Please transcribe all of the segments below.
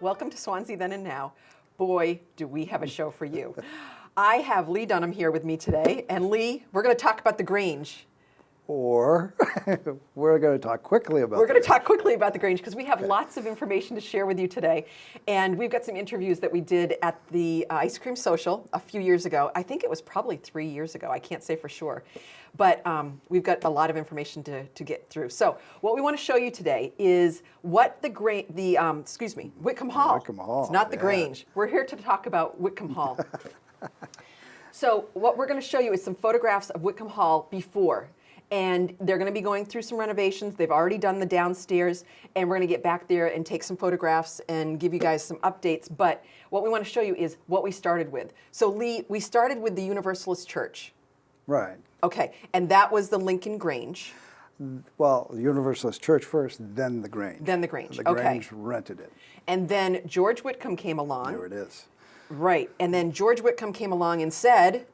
Welcome to Swanzey Then and Now. Boy, do we have a show for you. I have Lee Dunham here with me today, and Lee, we're going to talk about the Grange. Or we're going to talk quickly about We're going to talk quickly about the Grange because we have lots of information to share with you today. And we've got some interviews that we did at the Ice Cream Social a few years ago. I think it was probably 3 years ago. I can't say for sure. But we've got a lot of information to get through. So what we want to show you today is what Whitcomb Hall. Whitcomb Hall, It's not the yeah. Grange. We're here to talk about Whitcomb Hall. So what we're going to show you is some photographs of Whitcomb Hall before. And they're going to be going through some renovations. They've already done the downstairs, and we're going to get back there and take some photographs and give you guys some updates. But what we want to show you is what we started with. So Lee, we started with the Universalist Church. Right. Okay, and that was the Lincoln Grange. Well, the Universalist Church first, then the Grange. Then the Grange, The okay. Grange rented it. And then George Whitcomb came along. There it is. Right, and then George Whitcomb came along and said,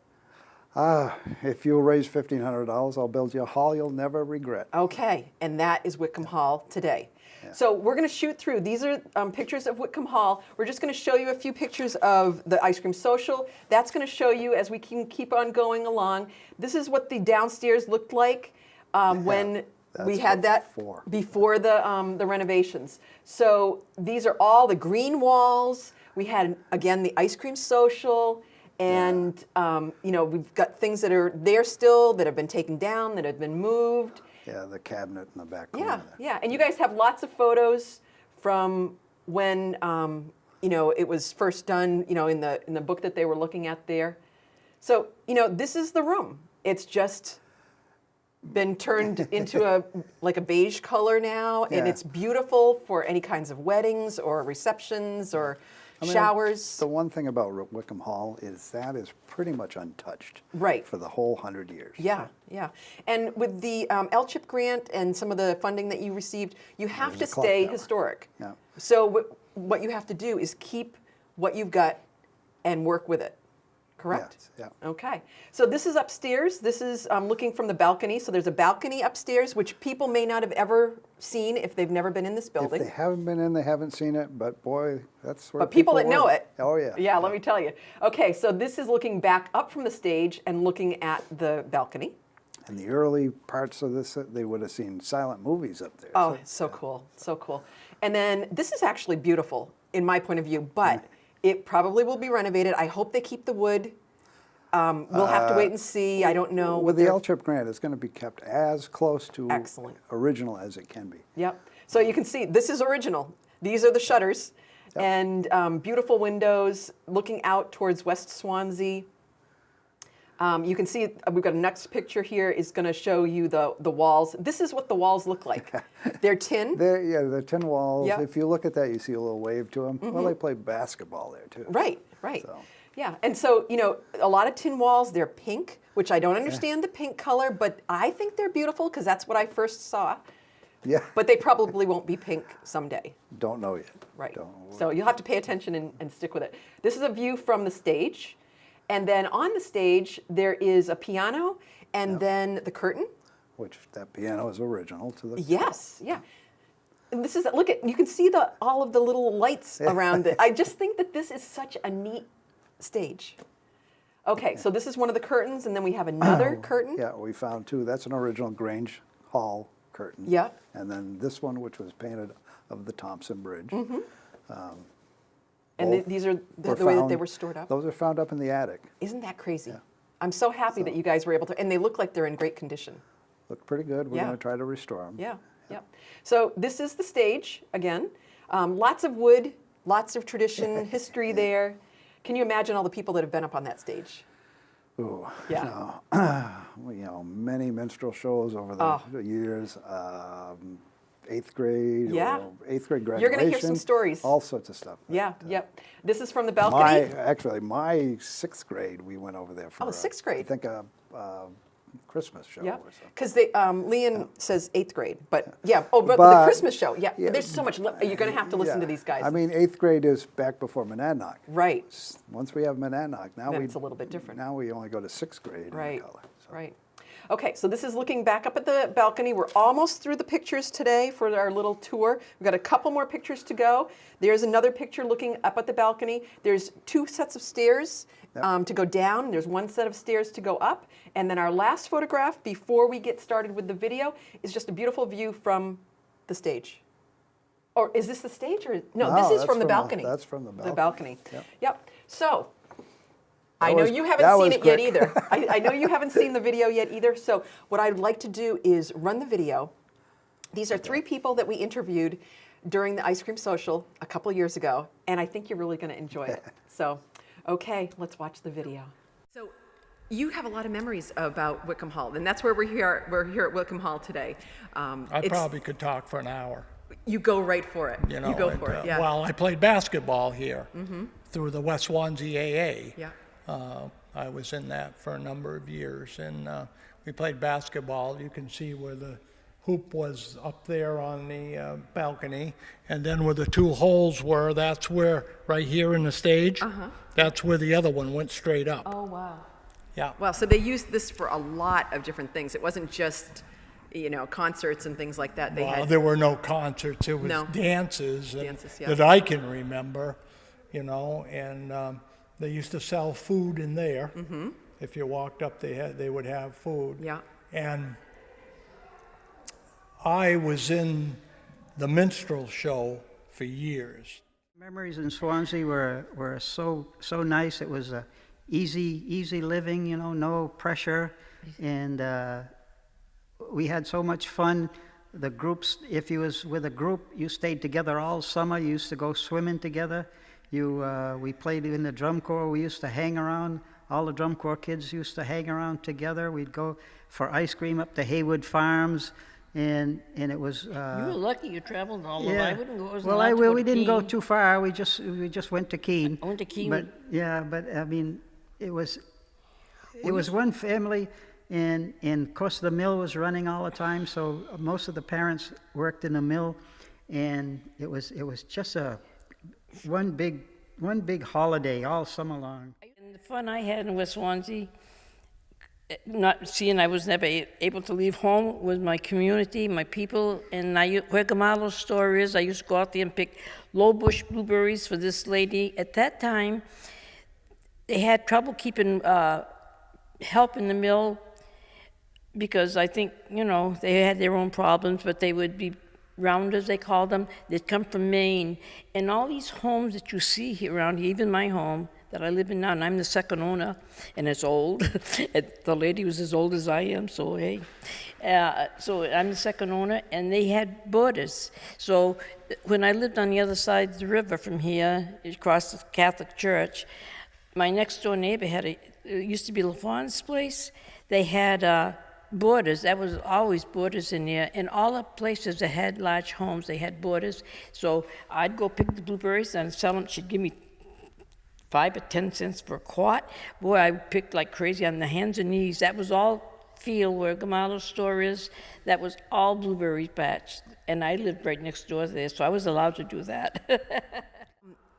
If you'll raise $1,500, I'll build you a hall you'll never regret. okay, and that is Whitcomb Hall today. Yeah. So we're going to shoot through. These are pictures of Whitcomb Hall. We're just going to show you a few pictures of the Ice Cream Social. That's going to show you as we can keep on going along. This is what the downstairs looked like when we had that before the renovations. So these are all the green walls. We had, again, the Ice Cream Social. And, we've got things that are there still that have been taken down, that have been moved. Yeah, the cabinet in the back corner there. Yeah. And you guys have lots of photos from when, it was first done, in the book that they were looking at there. So, this is the room. It's just been turned into a beige color now. And Yeah. it's beautiful for any kinds of weddings or receptions or showers. The one thing about Whitcomb Hall is that is pretty much untouched. Right. For the whole 100 years. Yeah. And with the LCHIP grant and some of the funding that you received, you have There's to a clock stay tower. historic. Yeah. So what you have to do is keep what you've got and work with it. Correct? Yes, yeah. Okay. So this is upstairs. This is looking from the balcony. So there's a balcony upstairs, which people may not have ever seen if they've never been in this building. If they haven't been in, they haven't seen it, but boy, that's where But people that were. know it. Oh, yeah. Yeah, let me tell you. Okay, so this is looking back up from the stage and looking at the balcony. In the early parts of this, they would have seen silent movies up there. Oh, so cool, so cool. And then this is actually beautiful in my point of view, but it probably will be renovated. I hope they keep the wood. We'll have to wait and see. I don't know. With the LCHIP grant, it's going to be kept as close to Excellent. original as it can be. Yep. So you can see this is original. These are the shutters and beautiful windows looking out towards West Swansea. You can see we've got a next picture here is going to show you the walls. This is what the walls look like. They're tin. They're tin walls. Yep. If you look at that, you see a little wave to them. Well, they play basketball there, too. Right. So. Yeah, and so, a lot of tin walls, they're pink, which I don't understand the pink color, but I think they're beautiful because that's what I first saw. Yeah. But they probably won't be pink someday. Don't know yet. Right. Don't. So you'll have to pay attention and stick with it. This is a view from the stage. And then on the stage, there is a piano and then the curtain. Which that piano is original to the. Yes, yeah. And this is, you can see all of the little lights around it. I just think that this is such a neat stage. Okay, so this is one of the curtains, and then we have another curtain. Yeah, we found two. That's an original Grange Hall curtain. Yeah. And then this one, which was painted of the Thompson Bridge. And these are the way that they were stored up. Those are found up in the attic. Isn't that crazy? Yeah. I'm so happy that you guys were able to, and they look like they're in great condition. Look pretty good. We're Yeah. going to try to restore them. Yeah. So this is the stage, again. Lots of wood, lots of tradition, history there. Can you imagine all the people that have been up on that stage? Ooh, Yeah. many minstrel shows over the years. 8th grade, Yeah. or 8th grade graduation. You're going to hear some stories. All sorts of stuff. Yeah, yep. This is from the balcony. My 6th grade, we went over there for. 6th grade. I think a Christmas show Yeah, or something. because Leon says 8th grade, but the Christmas show. Yeah, there's so much. You're going to have to listen to these guys. I mean, 8th grade is back before Monadnock. Right. Once we have Monadnock, now Then it's a little bit different. Now we only go to 6th grade Right. in color. So. Right. Okay, so this is looking back up at the balcony. We're almost through the pictures today for our little tour. We've got a couple more pictures to go. There's another picture looking up at the balcony. There's 2 sets of stairs to go down. There's 1 set of stairs to go up. And then our last photograph before we get started with the video is just a beautiful view from the stage. Or is this the stage or no? This is from the balcony. That's from the balcony. The balcony. Yep. Yep. So I know you haven't seen it yet either. I know you haven't seen the video yet either. So what I'd like to do is run the video. These are 3 people that we interviewed during the ice cream social a couple years ago, and I think you're really going to enjoy it. So, okay, let's watch the video. So you have a lot of memories about Wickham Hall, and that's where we're here. We're here at Wickham Hall today. I probably could talk for an hour. You go right for it. You know, you go for it. Yeah. Well, I played basketball here through the West Swanzey AA. Yeah. I was in that for a number of years, and we played basketball. You can see where the hoop was up there on the balcony, and then where the 2 holes were, that's where, right here in the stage, that's where the other one went straight up. Oh, wow. Yeah. Well, so they used this for a lot of different things. It wasn't just, you know, concerts and things like that. They had. There were no concerts. It was No. dances, Dances, yeah. that I can remember, you know, and they used to sell food in there. If you walked up, they would have food. Yeah. And I was in the minstrel show for years. Memories in Swansea were so nice. It was easy living, you know, no pressure, and we had so much fun. The groups, if you was with a group, you stayed together all summer. You used to go swimming together. We played in the drum corps. We used to hang around. All the drum corps kids used to hang around together. We'd go for ice cream up to Haywood Farms, and it was. You were lucky you traveled all over. Yeah. I wouldn't go. Well, we didn't go too far. We just went to Keene. I went to Keene. But I mean, it was one family, and of course the mill was running all the time. So most of the parents worked in the mill, and it was just one big holiday all summer long. And the fun I had in West Swansea, not seeing I was never able to leave home, was my community, my people, and where Gamalo's store is, I used to go out there and pick low bush blueberries for this lady. At that time, they had trouble keeping help in the mill because I think, you know, they had their own problems, but they would be rounders, they called them. They'd come from Maine. And all these homes that you see here around here, even my home that I live in now, and I'm the second owner, and it's old. The lady was as old as I am, so hey. So I'm the second owner, and they had borders. So when I lived on the other side of the river from here, across the Catholic Church, my next door neighbor it used to be LaFawn's place. They had borders. That was always borders in there. And all the places that had large homes, they had borders. So I'd go pick the blueberries and sell them. She'd give me 5 or 10 cents for a quart. Boy, I picked like crazy on the hands and knees. That was all field where Gamalo's store is. That was all blueberry patch. And I lived right next door there, so I was allowed to do that.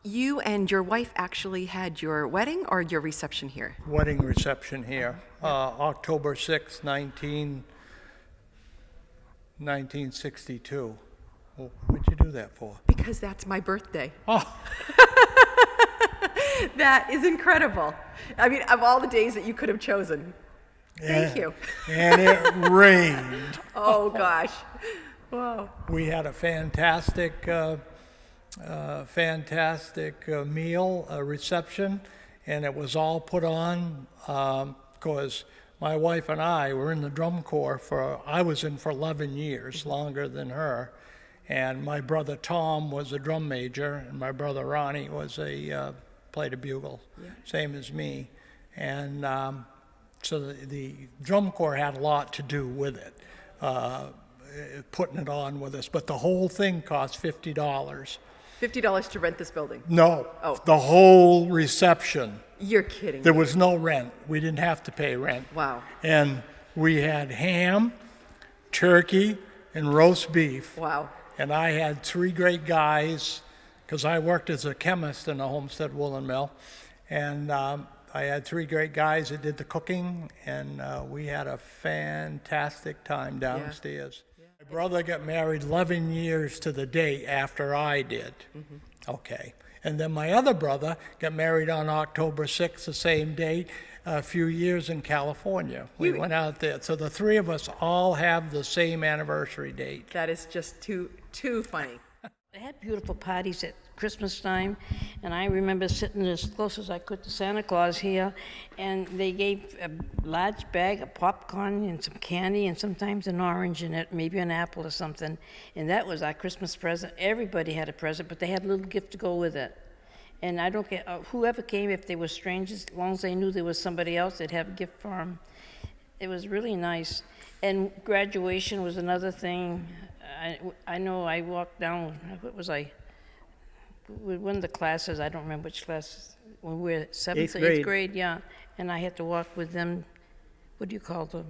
You and your wife actually had your wedding or your reception here? Wedding reception here, October 6, 1962. Well, what'd you do that for? Because that's my birthday. Oh, That is incredible. I mean, of all the days that you could have chosen. Thank you. And it rained. Oh, gosh. Whoa. We had a fantastic meal, reception, and it was all put on because my wife and I were in the drum corps I was in for 11 years, longer than her, and my brother Tom was a drum major, and my brother Ronnie was played a bugle, same as me, and so the drum corps had a lot to do with it. Putting it on with us, but the whole thing cost $50. $50 to rent this building. No, Oh. the whole reception. You're kidding. There was no rent. We didn't have to pay rent. Wow. And we had ham, turkey, and roast beef. Wow. And I had 3 great guys, because I worked as a chemist in a Homestead woolen mill, and I had three great guys that did the cooking, and we had a fantastic time downstairs. My brother got married 11 years to the day after I did. Okay. And then my other brother got married on October 6th, the same day, a few years in California. We went out there. So the three of us all have the same anniversary date. That is just too funny. I had beautiful parties at Christmas time, and I remember sitting as close as I could to Santa Claus here, and they gave a large bag of popcorn and some candy and sometimes an orange in it, maybe an apple or something, and that was our Christmas present. Everybody had a present, but they had a little gift to go with it. And I don't care, whoever came, if they were strangers, as long as they knew there was somebody else, they'd have a gift for them. It was really nice. And graduation was another thing. I know I walked down, what was I? One of the classes, I don't remember which class, when we were seventh or eighth grade, yeah. And I had to walk with them, what do you call them?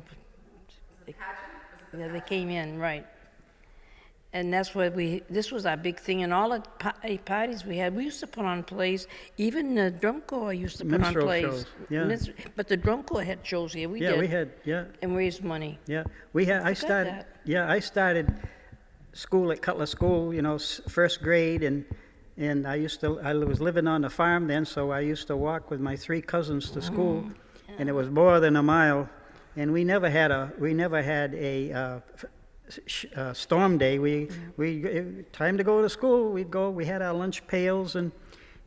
Yeah, they came in, right. And that's why this was our big thing. And all the parties we had, we used to put on plays. Even the drum corps used to put on Minstrel plays. shows, yeah. But the drum corps had shows here, we did. Yeah, we had, yeah. And raised money. Yeah, we had. I started. that. Yeah, I started school at Cutler School. You know, first grade, and I was living on the farm then, so I used to walk with my three cousins to school, and it was more than a mile. And we never had a storm day. Time to go to school. We'd go. We had our lunch pails, and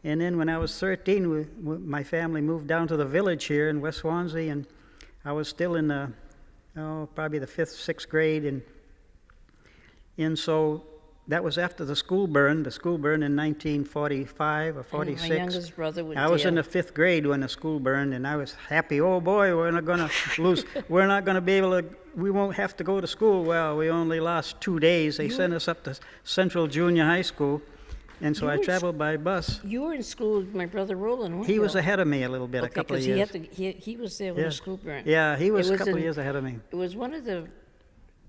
then when I was 13, my family moved down to the village here in West Swansea, and I was still in probably the 5th, 6th grade, and so that was after the school burned. The school burned in 1945 or 46. My youngest brother would I was in Dale. the 5th grade when the school burned, and I was happy. Oh boy, we're not going to lose. We're not going to be able to. We won't have to go to school. Well, we only lost 2 days. They sent us up to Central Junior High School, and so I traveled by bus. You were in school with my brother Roland, weren't He you? was ahead of me a little bit, a couple of years. He was there when Yeah. the school burned. Yeah, he was It a couple of in- years ahead of me. It was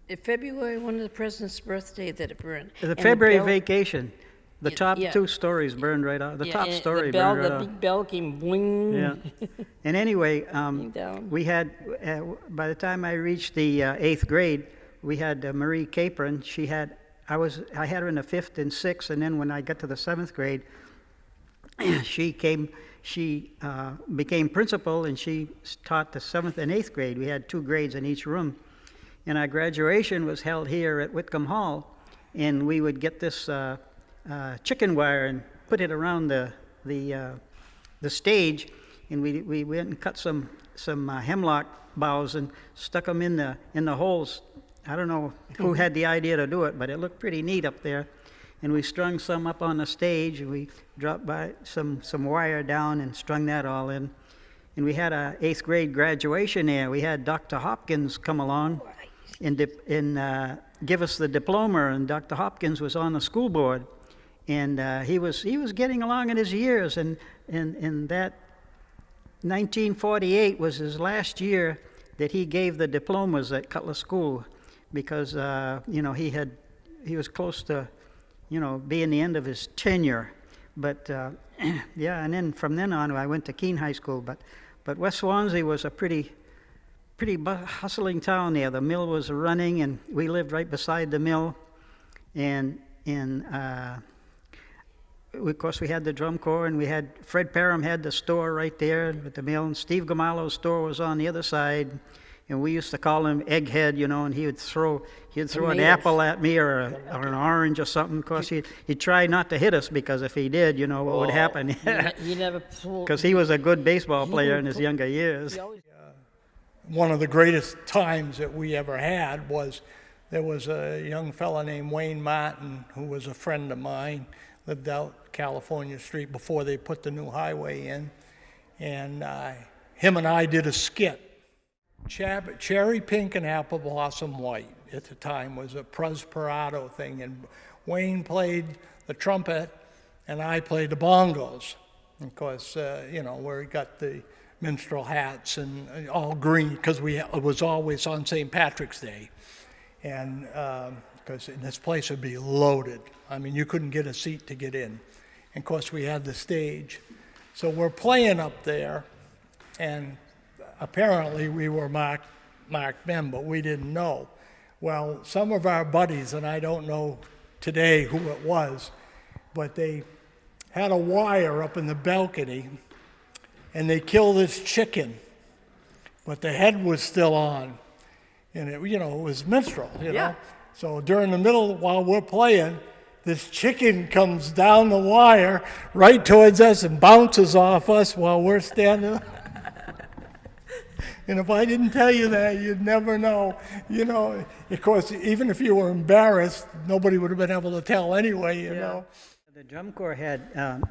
in February, one of the president's birthday that it burned. The And February bell- vacation, the top yeah. 2 stories burned right out. The yeah, top and story the bell, burned right the out. big bell came bling. Yeah. And anyway, down. we had, by the time I reached the 8th grade, we had Marie Capron. I had her in the 5th and 6th, and then when I got to the 7th grade, she became principal, and she taught the 7th and 8th grade. We had 2 grades in each room. And our graduation was held here at Whitcomb Hall, and we would get this chicken wire and put it around the stage, and we went and cut some hemlock boughs and stuck them in the holes. I don't know who had the idea to do it, but it looked pretty neat up there. And we strung some up on the stage, and we dropped by some wire down and strung that all in. And we had a 8th grade graduation there. We had Dr. Hopkins come along and give us the diploma, and Dr. Hopkins was on the school board, and he was getting along in his years, and that 1948 was his last year that he gave the diplomas at Cutler School, because he was close to being the end of his tenure, but yeah, and then from then on I went to Keene High School, but West Swansea was a pretty hustling town there. The mill was running, and we lived right beside the mill, and of course we had the drum corps, and we had Fred Parham had the store right there at the mill, and Steve Gamallo's store was on the other side, and we used to call him Egghead, and he would throw an Tomatoes. apple at me or an orange or something. Of course, he'd try not to hit us, because if he did, what would happen? He never pulled. Because he was a good baseball player in his younger years. One of the greatest times that we ever had was there was a young fella named Wayne Martin who was a friend of mine, lived out California Street before they put the new highway in, and him and I did a skit. Cherry Pink and Apple Blossom White at the time was a Prosperado thing, and Wayne played the trumpet and I played the bongos. Of course, where he got the minstrel hats and all green, because it was always on St. Patrick's Day, and because this place would be loaded. I mean, you couldn't get a seat to get in. And of course, we had the stage, so we're playing up there, and apparently we were marked men, but we didn't know. Well, some of our buddies, and I don't know today who it was, but they had a wire up in the balcony, and they killed this chicken, but the head was still on, and it was minstrel, Yeah. know. So during the middle, while we're playing, this chicken comes down the wire right towards us and bounces off us while we're standing. And if I didn't tell you that, you'd never know. Of course, even if you were embarrassed, nobody would have been able to tell anyway, you know. The drum corps had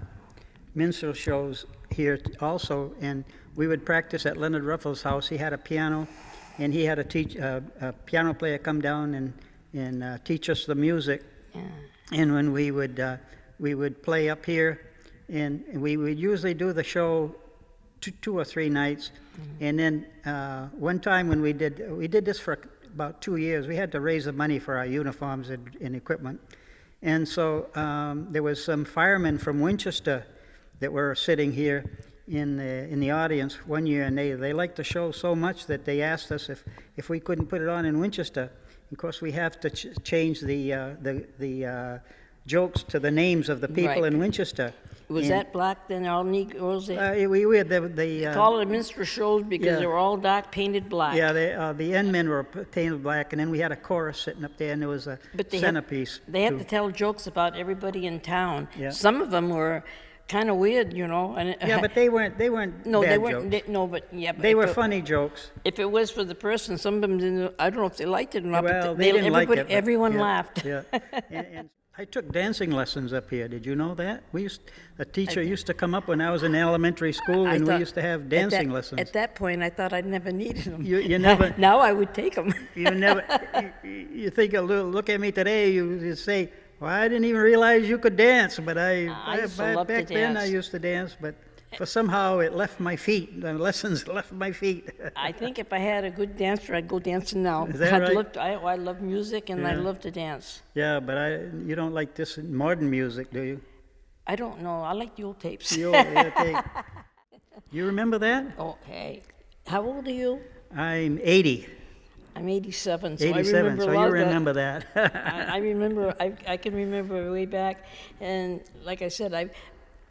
minstrel shows here also, and we would practice at Leonard Ruffles' house. He had a piano, and he had a piano player come down and teach us the music. Yeah. And when we would play up here, and we would usually do the show two or three nights. Mm-hmm. And then one time when we did this for about 2 years, we had to raise the money for our uniforms and equipment. And so there was some firemen from Winchester that were sitting here in the audience one year, and they liked the show so much that they asked us if we couldn't put it on in Winchester. Of course, we have to change the jokes to the names of the people Right. in Winchester. Was that black then, all Negroes? They We had the call it minstrel shows because yeah. they were all dark painted black. yeah, the end men were painted black, and then we had a chorus sitting up there, and there was a But centerpiece. They had too. to tell jokes about everybody in town. Yeah. Some of them were kind of weird, And Yeah, but they weren't no, bad they weren't. jokes. But They if were it- funny jokes. If it was for the person, some of them didn't. I don't know if they liked it or not. Well, but they didn't like it. but- Everyone yeah, laughed. Yeah, and I took dancing lessons up here. Did you know that? A teacher used to come up when I was in elementary school, I and we thought- used to have at dancing that- lessons. At that point, I thought I'd never needed them. You never- Now I would take them. You never, you think look at me today, you say, well, I didn't even realize you could dance, but I used to love to back then I dance. used to dance, but for somehow it left my feet, the lessons left my feet. I think if I had a good dancer, I'd go dancing now. Is that right? I love music and I Yeah. love to dance. Yeah, but you don't like this modern music, do you? I don't know. I like the old tapes. You remember that? Okay. How old are you? I'm 80. I'm 87, so 87, I remember so a you lot of remember that. I remember, I can remember way back, and like I said,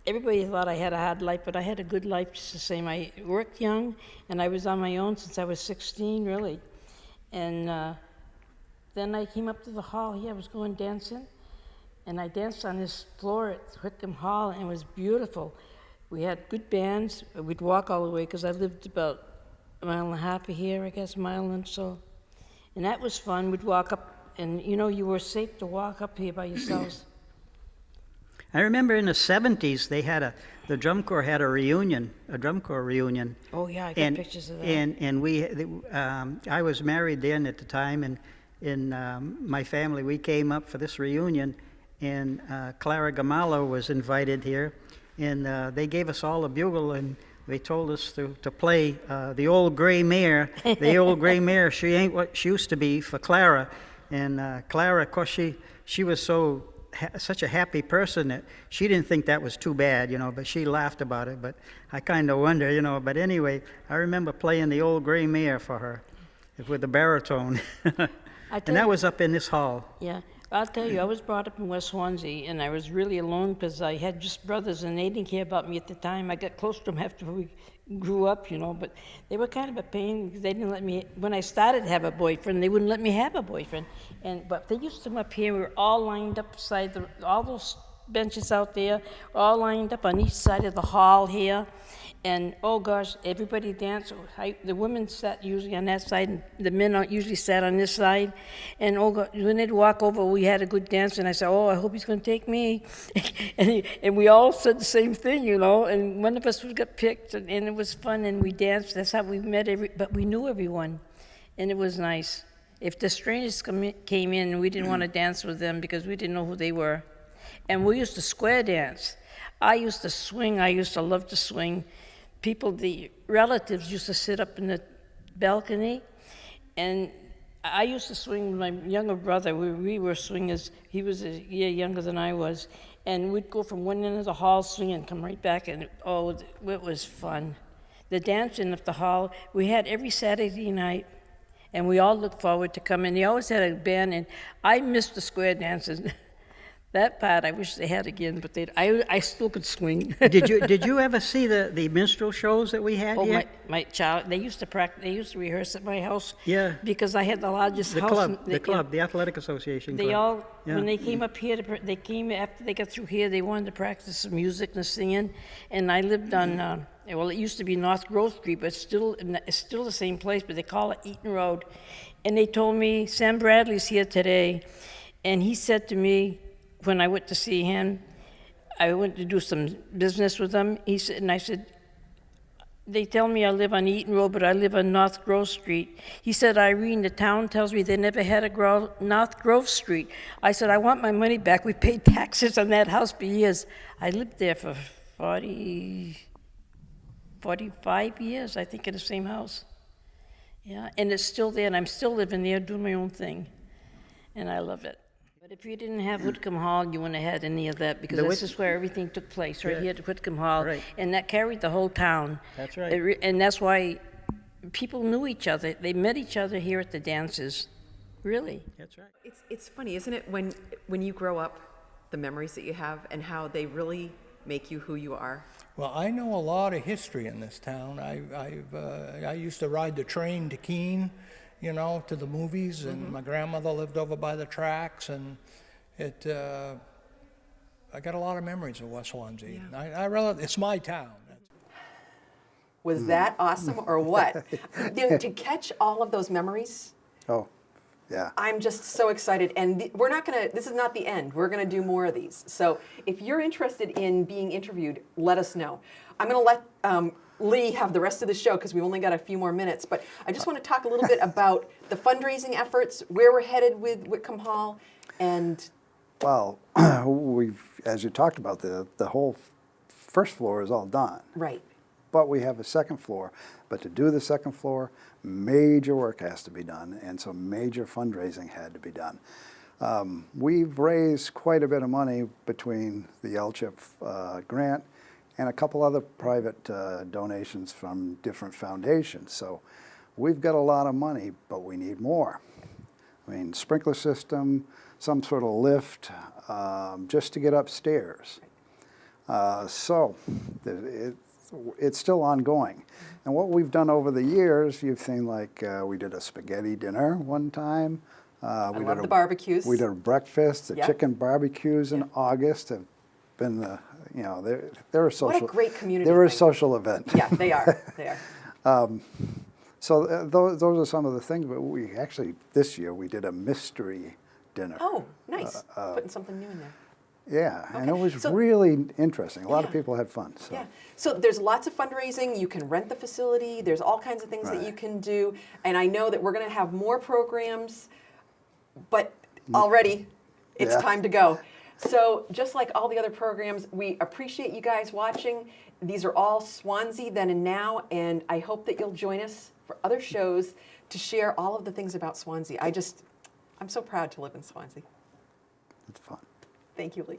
everybody thought I had a hard life, but I had a good life just the same. I worked young, and I was on my own since I was 16, really. And then I came up to the hall here, I was going dancing, and I danced on this floor at Whitcomb Hall, and it was beautiful. We had good bands. We'd walk all the way, because I lived about a mile and a half of here, I guess, a mile and so. And that was fun. We'd walk up, and you were safe to walk up here by yourselves. I remember in the 70s, the drum corps had a drum corps reunion. Oh yeah, I got pictures of that. And I was married then at the time, and in my family, we came up for this reunion, and Clara Gamallo was invited here, and they gave us all a bugle, and they told us to play the old gray mare. The old gray mare, she ain't what she used to be for Clara. And Clara, of course, she was such a happy person that she didn't think that was too bad, but she laughed about it. But I kind of wonder, but anyway, I remember playing the old gray mare for her with the baritone. And that was up in this hall. Yeah, I'll tell you, I was brought up in West Swanzey, and I was really alone because I had just brothers, and they didn't care about me at the time. I got close to them after we grew up, but they were kind of a pain because they didn't let me, when I started to have a boyfriend, they wouldn't let me have a boyfriend. But they used to come up here, we were all lined up beside all those benches out there, all lined up on each side of the hall here. And oh gosh, everybody danced. The women sat usually on that side, and the men usually sat on this side. And oh God, when they'd walk over, we had a good dance, and I said, "Oh, I hope he's going to take me." and we all said the same thing, And one of us got picked, and it was fun, and we danced. That's how we met but we knew everyone, and it was nice. If the strangers came in, we didn't want to dance with them because we didn't know who they were. And we used to square dance. I used to swing. I used to love to swing. The relatives used to sit up in the balcony, and I used to swing with my younger brother. We were swingers. He was a year younger than I was, and we'd go from one end of the hall swinging and come right back, and it was fun. the dancing of the hall, we had every Saturday night, and we all looked forward to coming. They always had a band, and I missed the square dances. That part I wish they had again, but I still could swing. Did you ever see the minstrel shows that we had Oh, here? my child, they used to practice, they used to rehearse at my house. Yeah. Because I had the largest The house. club, the athletic association They club. all, Yeah. when they came up here, they came after they got through here, they wanted to practice some music and singing. And I lived on, well, it used to be North Grove Street, but it's still the same place, but they call it Eaton Road. And they told me, Sam Bradley's here today. And he said to me, when I went to see him, I went to do some business with him. He said, and I said, they tell me I live on Eaton Road, but I live on North Grove Street. He said, Irene, the town tells me they never had a North Grove Street. I said, I want my money back. We paid taxes on that house for years. I lived there for 45 years, I think, in the same house. Yeah, and it's still there, and I'm still living there, doing my own thing. And I love it. But if you didn't have Whitcomb Hall, you wouldn't have had any of that, because this is where everything took place, right here at Whitcomb Hall. Right. And that carried the whole town. That's right. And that's why people knew each other. They met each other here at the dances, really. That's right. It's funny, isn't it, when you grow up, the memories that you have and how they really make you who you are? Well, I know a lot of history in this town. I used to ride the train to Keene, you know, to the movies, and my grandmother lived over by the tracks, and I got a lot of memories of West Swansea. Yeah. I really, it's my town. Was that awesome or what? To catch all of those memories, Oh, yeah. I'm just so excited. And we're not going to, this is not the end. We're going to do more of these. So if you're interested in being interviewed, let us know. I'm going to let Lee have the rest of the show because we've only got a few more minutes. But I just want to talk a little bit about the fundraising efforts, where we're headed with Whitcomb Hall, and Well, as you talked about, the whole first floor is all done. right. But we have a second floor. But to do the second floor, major work has to be done, and so major fundraising had to be done. We've raised quite a bit of money between the LCHIP grant and a couple other private donations from different foundations. So we've got a lot of money, but we need more. I mean, sprinkler system, some sort of lift, just to get upstairs. So it's still ongoing. And what we've done over the years, you've seen, like we did a spaghetti dinner one time. I love the barbecues. We did a breakfast. The Yep. chicken barbecues in August have been you know, they're a social. What a great community They're a thing. social event. Yeah, they are. They are. So those are some of the things. But we actually this year we did a mystery dinner. Oh, nice. Putting something new in there. Yeah, and it Okay. was So- really interesting. A lot of Yeah. people had fun. So. Yeah. So there's lots of fundraising. You can rent the facility. There's all kinds of things that Right. you can do. And I know that we're going to have more programs, but already it's Yeah. time to go. So just like all the other programs, we appreciate you guys watching. These are all Swanzey Then and Now, and I hope that you'll join us for other shows to share all of the things about Swansea. I'm so proud to live in Swansea. It's fun. Thank you, Lee.